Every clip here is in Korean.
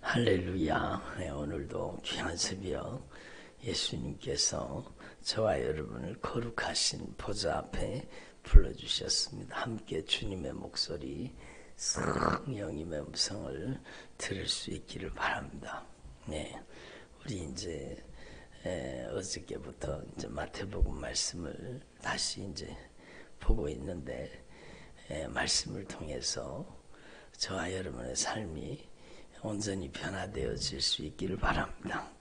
할렐루야. 네, 오늘도 귀한 새벽 예수님께서 저와 여러분을 거룩하신 보좌 앞에 불러주셨습니다. 함께 주님의 목소리, 성령님의 음성을 들을 수 있기를 바랍니다. 네, 우리 이제 어저께부터 이제 마태복음 말씀을 다시 이제 보고 있는데 말씀을 통해서 저와 여러분의 삶이 온전히 변화되어질 수 있기를 바랍니다.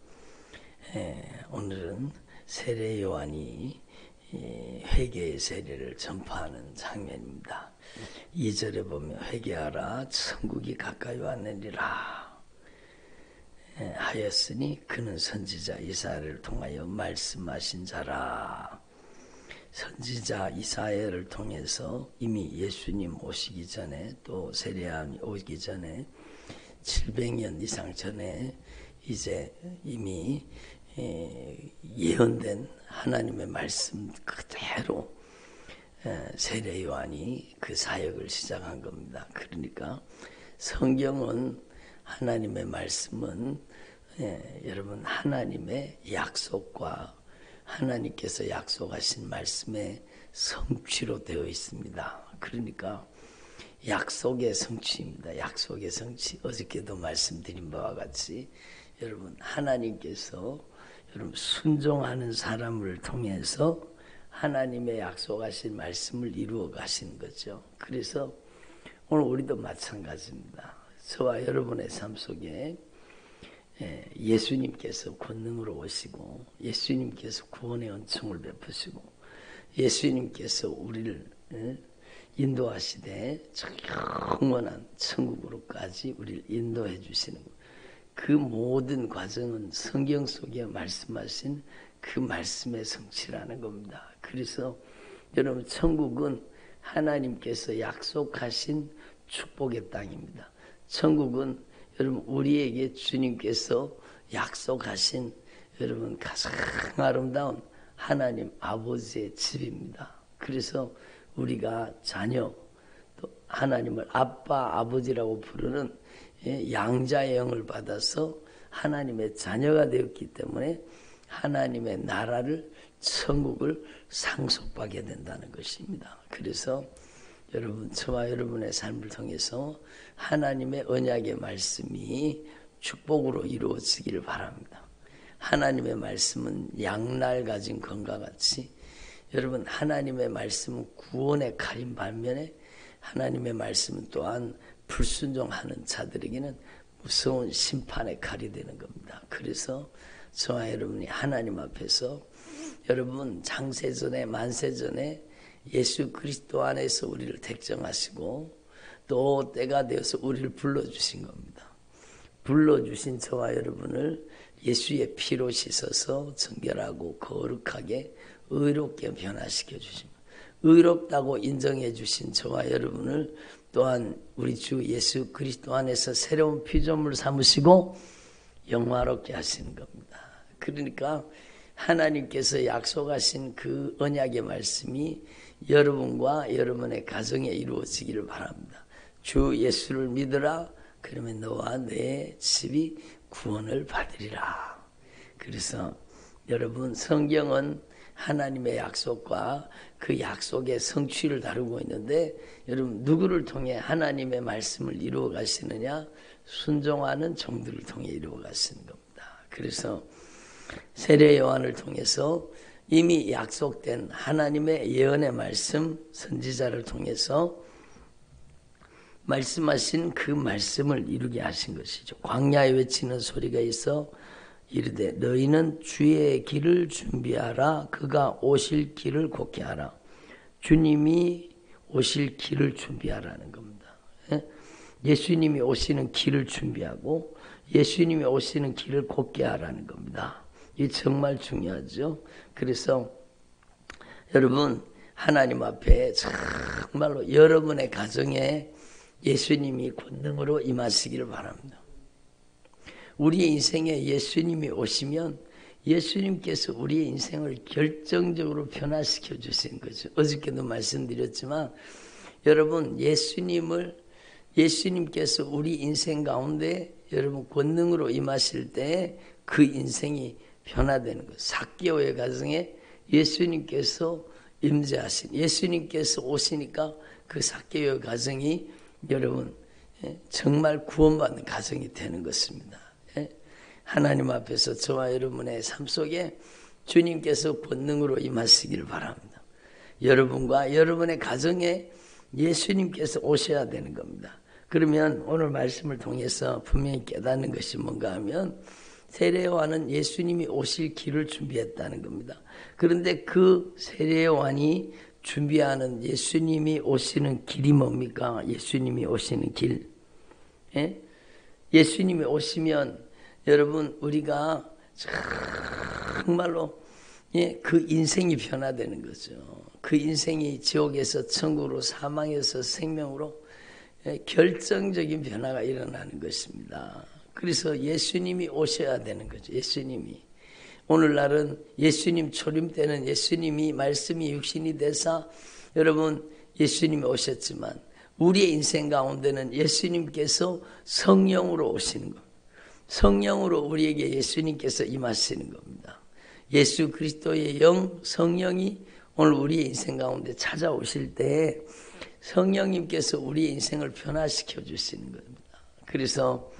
오늘은 세례 요한이 회개의 세례를 전파하는 장면입니다. 2절에 보면 회개하라 천국이 가까이 왔느니라 하였으니 그는 선지자 이사야를 통하여 말씀하신 자라. 선지자 이사야를 통해서 이미 예수님 오시기 전에 또 세례 요한이 오기 전에 700년 이상 전에 이제 이미 예언된 하나님의 말씀 그대로 세례 요한이 그 사역을 시작한 겁니다. 그러니까 성경은 하나님의 말씀은 여러분 하나님의 약속과 하나님께서 약속하신 말씀의 성취로 되어 있습니다. 그러니까 약속의 성취입니다. 약속의 성취. 어저께도 말씀드린 바와 같이 여러분 하나님께서 여러분 순종하는 사람을 통해서 하나님의 약속하신 말씀을 이루어 가신 거죠. 그래서 오늘 우리도 마찬가지입니다. 저와 여러분의 삶 속에 예수님께서 권능으로 오시고 예수님께서 구원의 은총을 베푸시고 예수님께서 우리를 인도하시되 영원한 천국으로까지 우리를 인도해 주시는 것. 그 모든 과정은 성경 속에 말씀하신 그 말씀의 성취라는 겁니다. 그래서 여러분 천국은 하나님께서 약속하신 축복의 땅입니다. 천국은 여러분 우리에게 주님께서 약속하신 여러분 가장 아름다운 하나님 아버지의 집입니다. 그래서 우리가 자녀, 또 하나님을 아빠, 아버지라고 부르는 양자의 영을 받아서 하나님의 자녀가 되었기 때문에 하나님의 나라를, 천국을 상속받게 된다는 것입니다. 그래서 여러분, 저와 여러분의 삶을 통해서 하나님의 언약의 말씀이 축복으로 이루어지기를 바랍니다. 하나님의 말씀은 양날 가진 검과 같이 여러분 하나님의 말씀은 구원의 칼인 반면에 하나님의 말씀은 또한 불순종하는 자들에게는 무서운 심판의 칼이 되는 겁니다. 그래서 저와 여러분이 하나님 앞에서 여러분 장세전에 만세전에 예수 그리스도 안에서 우리를 택정하시고 또 때가 되어서 우리를 불러주신 겁니다. 불러주신 저와 여러분을 예수의 피로 씻어서 정결하고 거룩하게 의롭게 변화시켜 주십니다. 의롭다고 인정해 주신 저와 여러분을 또한 우리 주 예수 그리스도 안에서 새로운 피조물 삼으시고 영화롭게 하시는 겁니다. 그러니까 하나님께서 약속하신 그 언약의 말씀이 여러분과 여러분의 가정에 이루어지기를 바랍니다. 주 예수를 믿으라. 그러면 너와 내 집이 구원을 받으리라. 그래서 여러분 성경은 하나님의 약속과 그 약속의 성취를 다루고 있는데 여러분 누구를 통해 하나님의 말씀을 이루어 가시느냐? 순종하는 종들을 통해 이루어 가시는 겁니다. 그래서 세례 요한을 통해서 이미 약속된 하나님의 예언의 말씀 선지자를 통해서 말씀하신 그 말씀을 이루게 하신 것이죠. 광야에 외치는 소리가 있어 이르되 너희는 주의 길을 준비하라. 그가 오실 길을 곧게 하라. 주님이 오실 길을 준비하라는 겁니다. 예수님이 오시는 길을 준비하고 예수님이 오시는 길을 곧게 하라는 겁니다. 이게 정말 중요하죠. 그래서 여러분 하나님 앞에 정말로 여러분의 가정에 예수님이 권능으로 임하시기를 바랍니다. 우리의 인생에 예수님이 오시면 예수님께서 우리의 인생을 결정적으로 변화시켜 주신 거죠. 어저께도 말씀드렸지만 여러분 예수님께서 우리 인생 가운데 여러분 권능으로 임하실 때 그 인생이 변화되는 거예요. 삭개오의 가정에 예수님께서 임재하신, 예수님께서 오시니까 그 삭개오의 가정이 여러분 정말 구원받는 가정이 되는 것입니다. 하나님 앞에서 저와 여러분의 삶 속에 주님께서 권능으로 임하시기를 바랍니다. 여러분과 여러분의 가정에 예수님께서 오셔야 되는 겁니다. 그러면 오늘 말씀을 통해서 분명히 깨닫는 것이 뭔가 하면 세례요한은 예수님이 오실 길을 준비했다는 겁니다. 그런데 그 세례요한이 준비하는 예수님이 오시는 길이 뭡니까? 예수님이 오시는 길. 예수님이 오시면 여러분 우리가 정말로 그 인생이 변화되는 거죠. 그 인생이 지옥에서 천국으로, 사망에서 생명으로 결정적인 변화가 일어나는 것입니다. 그래서 예수님이 오셔야 되는 거죠. 예수님이. 오늘날은 예수님 초림 때는 예수님이 말씀이 육신이 되사 여러분 예수님이 오셨지만 우리의 인생 가운데는 예수님께서 성령으로 오시는 겁니다. 성령으로 우리에게 예수님께서 임하시는 겁니다. 예수 그리스도의 영, 성령이 오늘 우리의 인생 가운데 찾아오실 때 성령님께서 우리의 인생을 변화시켜 주시는 겁니다. 그래서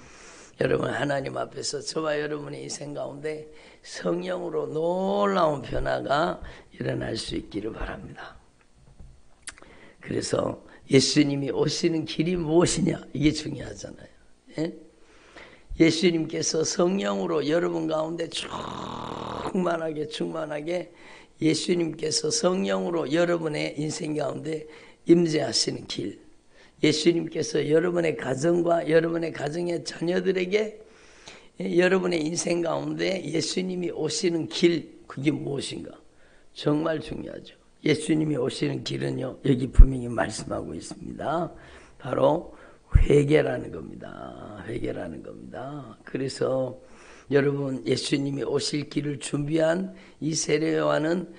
여러분 하나님 앞에서 저와 여러분의 인생 가운데 성령으로 놀라운 변화가 일어날 수 있기를 바랍니다. 그래서 예수님이 오시는 길이 무엇이냐 이게 중요하잖아요. 예수님께서 성령으로 여러분 가운데 충만하게 예수님께서 성령으로 여러분의 인생 가운데 임재하시는 길, 예수님께서 여러분의 가정과 여러분의 가정의 자녀들에게 여러분의 인생 가운데 예수님이 오시는 길, 그게 무엇인가? 정말 중요하죠. 예수님이 오시는 길은요, 여기 분명히 말씀하고 있습니다. 바로 회개라는 겁니다. 회개라는 겁니다. 그래서 여러분 예수님이 오실 길을 준비한 이 세례요한은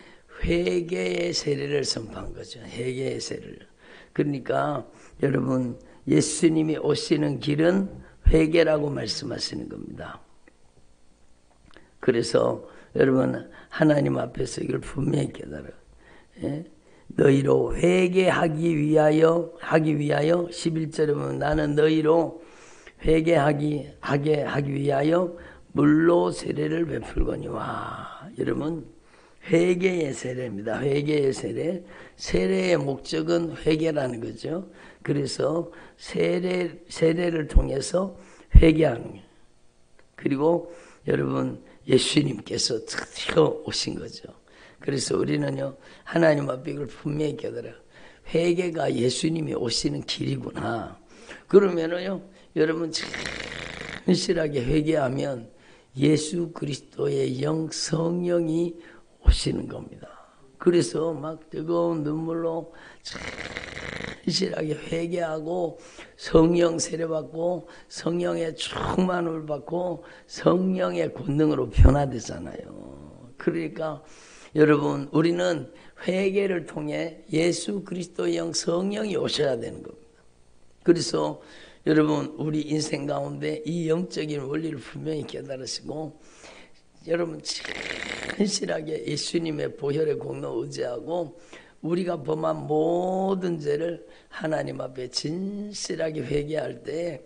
회개의 세례를 선포한 거죠. 회개의 세례를. 그러니까 여러분 예수님이 오시는 길은 회개라고 말씀하시는 겁니다. 그래서 여러분 하나님 앞에서 이걸 분명히 깨달아. 너희로 회개하기 위하여 11절에 보면 나는 너희로 회개하기 위하여 물로 세례를 베풀거니와. 여러분 회개의 세례입니다. 회개의 세례. 세례의 목적은 회개라는 거죠. 그래서 세례를 통해서 회개하는 거예요. 그리고 여러분 예수님께서 드디어 오신 거죠. 그래서 우리는요 하나님 앞에 이걸 분명히 깨달아요. 회개가 예수님이 오시는 길이구나. 그러면은요 여러분 진실하게 회개하면 예수 그리스도의 영 성령이 오시는 겁니다. 그래서 막 뜨거운 눈물로 진실하게 회개하고 성령 세례받고 성령의 충만을 받고 성령의 권능으로 변화되잖아요. 그러니까 여러분 우리는 회개를 통해 예수 그리스도의 영 성령이 오셔야 되는 겁니다. 그래서 여러분 우리 인생 가운데 이 영적인 원리를 분명히 깨달으시고 여러분 진실하게 예수님의 보혈의 공로 의지하고 우리가 범한 모든 죄를 하나님 앞에 진실하게 회개할 때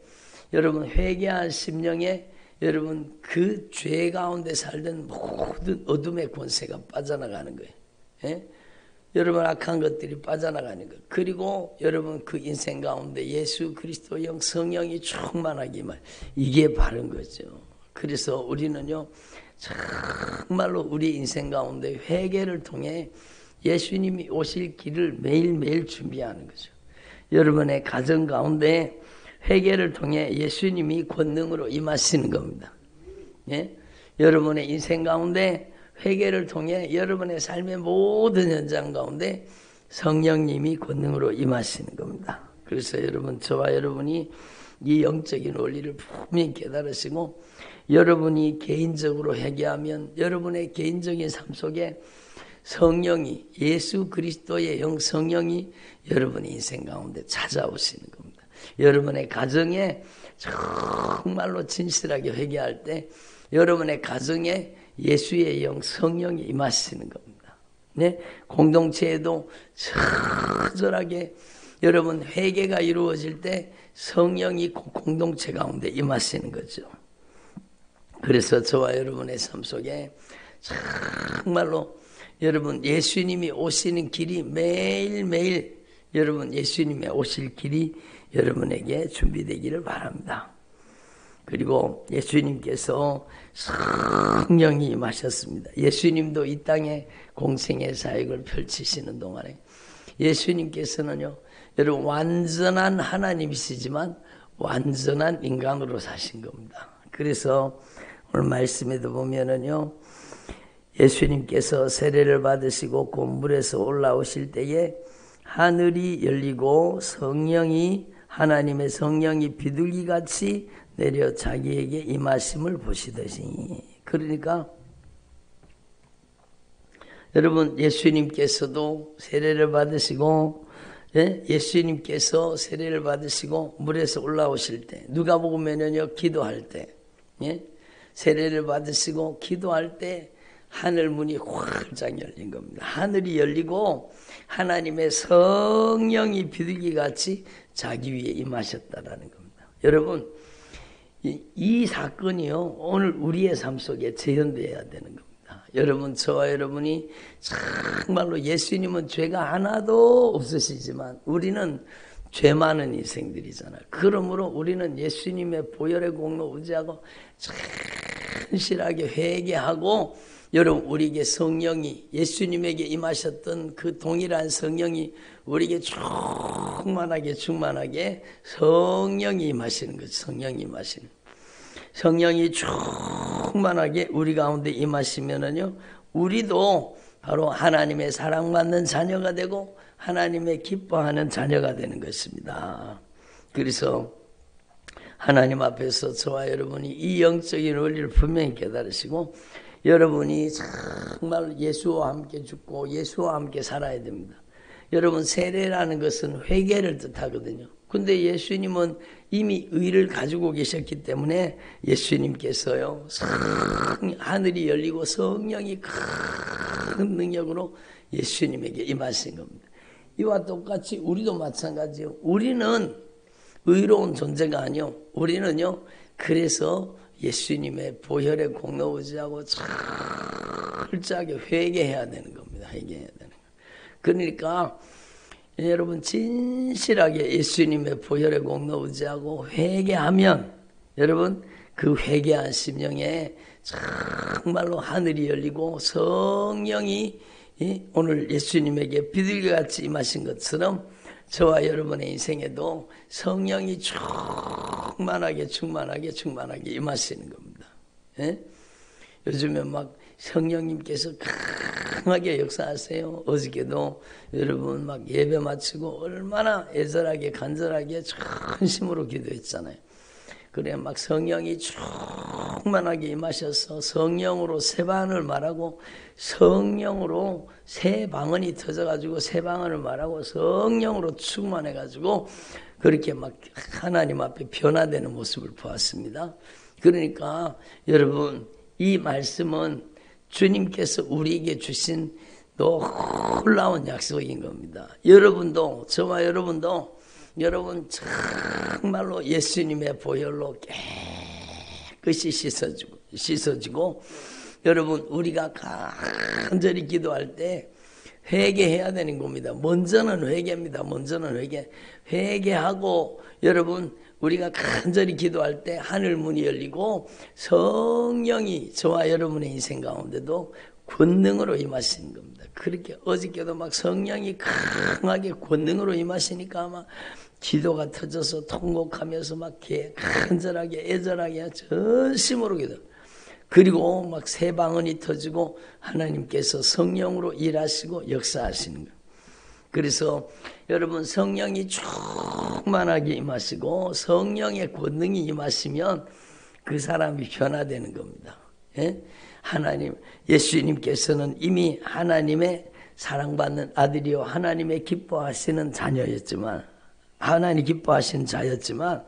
여러분 회개한 심령에 여러분 그 죄 가운데 살던 모든 어둠의 권세가 빠져나가는 거예요. 여러분 악한 것들이 빠져나가는 것. 그리고 여러분 그 인생 가운데 예수 그리스도 영 성령이 충만하기만 이게 바른 거죠. 그래서 우리는요 정말로 우리 인생 가운데 회개를 통해 예수님이 오실 길을 매일매일 준비하는 거죠. 여러분의 가정 가운데 회개를 통해 예수님이 권능으로 임하시는 겁니다. 여러분의 인생 가운데 회개를 통해 여러분의 삶의 모든 현장 가운데 성령님이 권능으로 임하시는 겁니다. 그래서 여러분 저와 여러분이 이 영적인 원리를 분명히 깨달으시고 여러분이 개인적으로 회개하면 여러분의 개인적인 삶 속에 성령이 예수 그리스도의 영 성령이 여러분의 인생 가운데 찾아오시는 겁니다. 여러분의 가정에 정말로 진실하게 회개할 때 여러분의 가정에 예수의 영 성령이 임하시는 겁니다. 네? 공동체에도 처절하게 여러분 회개가 이루어질 때 성령이 공동체 가운데 임하시는 거죠. 그래서 저와 여러분의 삶 속에 정말로 여러분 예수님이 오시는 길이 매일매일 여러분 예수님의 오실 길이 여러분에게 준비되기를 바랍니다. 그리고 예수님께서 성령이 임하셨습니다. 예수님도 이 땅에 공생의 사역을 펼치시는 동안에 예수님께서는요, 여러분 완전한 하나님이시지만 완전한 인간으로 사신 겁니다. 그래서 오늘 말씀에도 보면은요, 예수님께서 세례를 받으시고 물에서 올라오실 때에 하늘이 열리고 하나님의 성령이 비둘기같이 내려 자기에게 임하심을 보시더니, 그러니까 여러분 예수님께서도 세례를 받으시고 예수님께서 세례를 받으시고 물에서 올라오실 때 누가복음에는요 기도할 때 세례를 받으시고 기도할 때 하늘 문이 활짝 열린 겁니다. 하늘이 열리고 하나님의 성령이 비둘기같이 자기 위에 임하셨다라는 겁니다. 여러분 이 사건이요 오늘 우리의 삶 속에 재현되어야 되는 겁니다. 여러분 저와 여러분이 정말로 예수님은 죄가 하나도 없으시지만 우리는 죄 많은 인생들이잖아요. 그러므로 우리는 예수님의 보혈의 공로 의지하고 진실하게 회개하고 여러분 우리에게 성령이 예수님에게 임하셨던 그 동일한 성령이 우리에게 충만하게 성령이 임하시는 거죠. 성령이 충만하게 우리 가운데 임하시면은요 우리도 바로 하나님의 사랑받는 자녀가 되고 하나님의 기뻐하는 자녀가 되는 것입니다. 그래서 하나님 앞에서 저와 여러분이 이 영적인 원리를 분명히 깨달으시고 여러분이 정말 예수와 함께 죽고 예수와 함께 살아야 됩니다. 여러분 세례라는 것은 회개를 뜻하거든요. 근데 예수님은 이미 의를 가지고 계셨기 때문에 예수님께서요 하늘이 열리고 성령이 큰 능력으로 예수님에게 임하신 겁니다. 이와 똑같이 우리도 마찬가지요. 우리는 의로운 존재가 아니요. 우리는요 그래서 예수님의 보혈의 공로 의지하고 철저하게 회개해야 되는 겁니다. 회개해야 되는 거예요. 그러니까 여러분 진실하게 예수님의 보혈의 공로 의지하고 회개하면 여러분 그 회개한 심령에 정말로 하늘이 열리고 성령이 오늘 예수님에게 비둘기같이 임하신 것처럼 저와 여러분의 인생에도 성령이 충만하게 임하시는 겁니다. 예? 요즘에 막 성령님께서 강하게 역사하세요. 어저께도 여러분 막 예배 마치고 얼마나 애절하게 간절하게 전심으로 기도했잖아요. 그래 막 성령이 충만하게 임하셔서 성령으로 새 방언을 말하고 성령으로 새 방언이 터져가지고 새 방언을 말하고 성령으로 충만해가지고 그렇게 막 하나님 앞에 변화되는 모습을 보았습니다. 그러니까 여러분 이 말씀은 주님께서 우리에게 주신 놀라운 약속인 겁니다. 여러분도 저와 여러분도 여러분 정말로 예수님의 보혈로 깨끗이 씻어지고 여러분 우리가 간절히 기도할 때 회개해야 되는 겁니다. 먼저는 회개입니다. 회개하고 여러분 우리가 간절히 기도할 때 하늘 문이 열리고 성령이 저와 여러분의 인생 가운데도 권능으로 임하시는 겁니다. 그렇게 어저께도 막 성령이 강하게 권능으로 임하시니까 아마 기도가 터져서 통곡하면서 막 간절하게 애절하게 전심으로 기도. 그리고 막 새 방언이 터지고 하나님께서 성령으로 일하시고 역사하시는 거예요. 그래서 여러분 성령이 충만하게 임하시고 성령의 권능이 임하시면 그 사람이 변화되는 겁니다. 예? 예수님께서는 이미 하나님의 사랑받는 아들이요 하나님의 기뻐하시는 자녀였지만 하나님 기뻐하시는 자였지만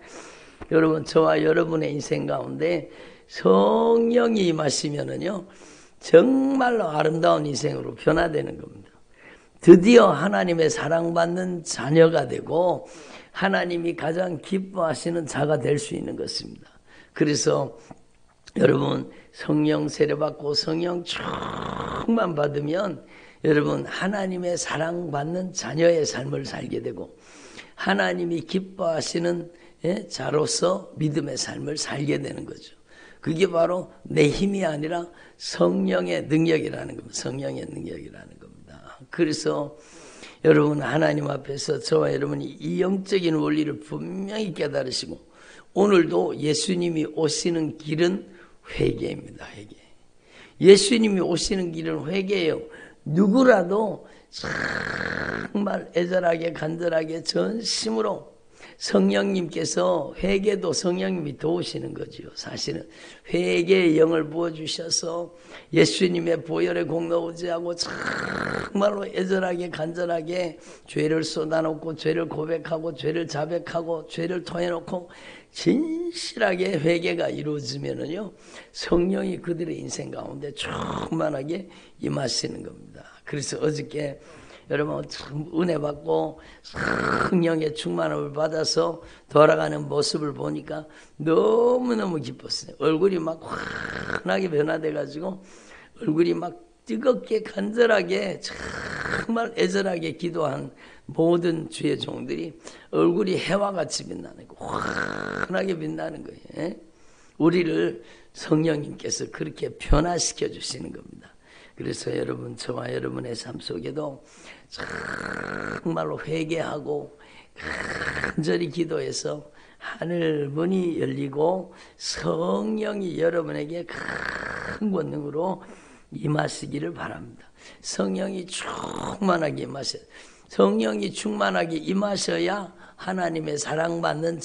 여러분 저와 여러분의 인생 가운데 성령이 임하시면은요 정말로 아름다운 인생으로 변화되는 겁니다. 드디어 하나님의 사랑받는 자녀가 되고 하나님이 가장 기뻐하시는 자가 될 수 있는 것입니다. 그래서 여러분 성령 세례받고 성령 충만 받으면 여러분 하나님의 사랑받는 자녀의 삶을 살게 되고 하나님이 기뻐하시는 자로서 믿음의 삶을 살게 되는 거죠. 그게 바로 내 힘이 아니라 성령의 능력이라는 겁니다. 성령의 능력이라는 겁니다. 그래서 여러분 하나님 앞에서 저와 여러분이 이 영적인 원리를 분명히 깨달으시고 오늘도 예수님이 오시는 길은 회개입니다. 회개. 예수님이 오시는 길은 회개예요. 누구라도 정말 애절하게 간절하게 전심으로 성령님께서 회개도 성령님이 도우시는 거지요. 사실은 회개의 영을 부어주셔서 예수님의 보혈의 공로 의지하고 정말로 애절하게 간절하게 죄를 쏟아놓고 죄를 고백하고 죄를 자백하고 죄를 토해놓고 진실하게 회개가 이루어지면은요 성령이 그들의 인생 가운데 충만하게 임하시는 겁니다. 그래서 어저께 여러분 은혜 받고 성령의 충만함을 받아서 돌아가는 모습을 보니까 너무너무 기뻤어요. 얼굴이 막 환하게 변화돼 가지고 얼굴이 막 뜨겁게 간절하게 정말 애절하게 기도한 모든 주의 종들이 얼굴이 해와 같이 빛나는 거, 환하게 빛나는 거예요. 우리를 성령님께서 그렇게 변화시켜 주시는 겁니다. 그래서 여러분 저와 여러분의 삶 속에도 정말로 회개하고 간절히 기도해서 하늘 문이 열리고 성령이 여러분에게 큰 권능으로 임하시기를 바랍니다. 성령이 충만하게 임하셔야 성령이 충만하게 임하셔야 하나님의 사랑받는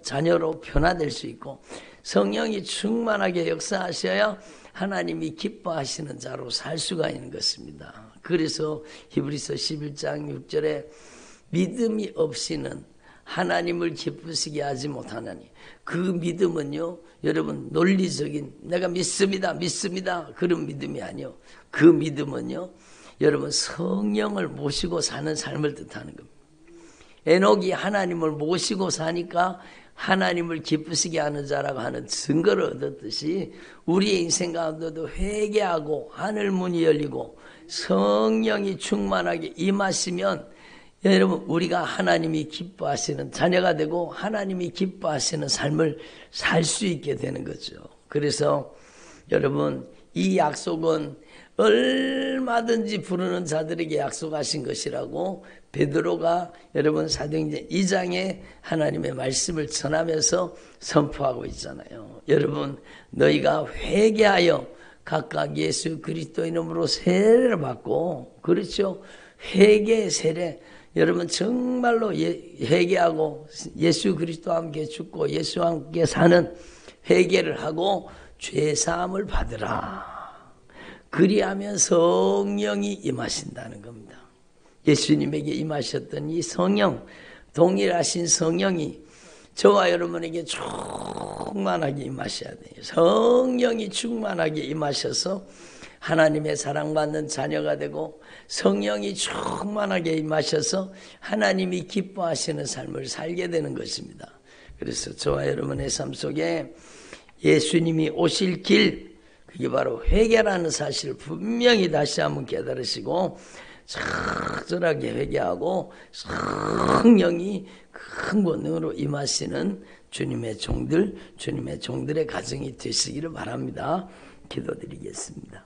자녀로 변화될 수 있고 성령이 충만하게 역사하셔야 하나님이 기뻐하시는 자로 살 수가 있는 것입니다. 그래서 히브리서 11장 6절에 믿음이 없이는 하나님을 기쁘시게 하지 못하나니 그 믿음은요 여러분 논리적인 내가 믿습니다 그런 믿음이 아니요 그 믿음은요 여러분 성령을 모시고 사는 삶을 뜻하는 겁니다. 에녹이 하나님을 모시고 사니까 하나님을 기쁘시게 하는 자라고 하는 증거를 얻었듯이 우리의 인생 가운데도 회개하고 하늘 문이 열리고 성령이 충만하게 임하시면 여러분 우리가 하나님이 기뻐하시는 자녀가 되고 하나님이 기뻐하시는 삶을 살 수 있게 되는 거죠. 그래서 여러분 이 약속은 얼마든지 부르는 자들에게 약속하신 것이라고 베드로가 여러분 사도행전 2장에 하나님의 말씀을 전하면서 선포하고 있잖아요. 여러분 너희가 회개하여 각각 예수 그리스도 이름으로 세례를 받고 그렇죠. 회개 세례 여러분 정말로 회개하고 예수 그리스도와 함께 죽고 예수와 함께 사는 회개를 하고 죄사함을 받으라. 그리하면 성령이 임하신다는 겁니다. 예수님에게 임하셨던 이 성령, 동일하신 성령이 저와 여러분에게 충만하게 임하셔야 돼요. 성령이 충만하게 임하셔서 하나님의 사랑받는 자녀가 되고 성령이 충만하게 임하셔서 하나님이 기뻐하시는 삶을 살게 되는 것입니다. 그래서 저와 여러분의 삶 속에 예수님이 오실 길, 그게 바로 회개라는 사실을 분명히 다시 한번 깨달으시고 적절하게 회개하고 성령이 큰 권능으로 임하시는 주님의 종들의 가정이 되시기를 바랍니다. 기도드리겠습니다.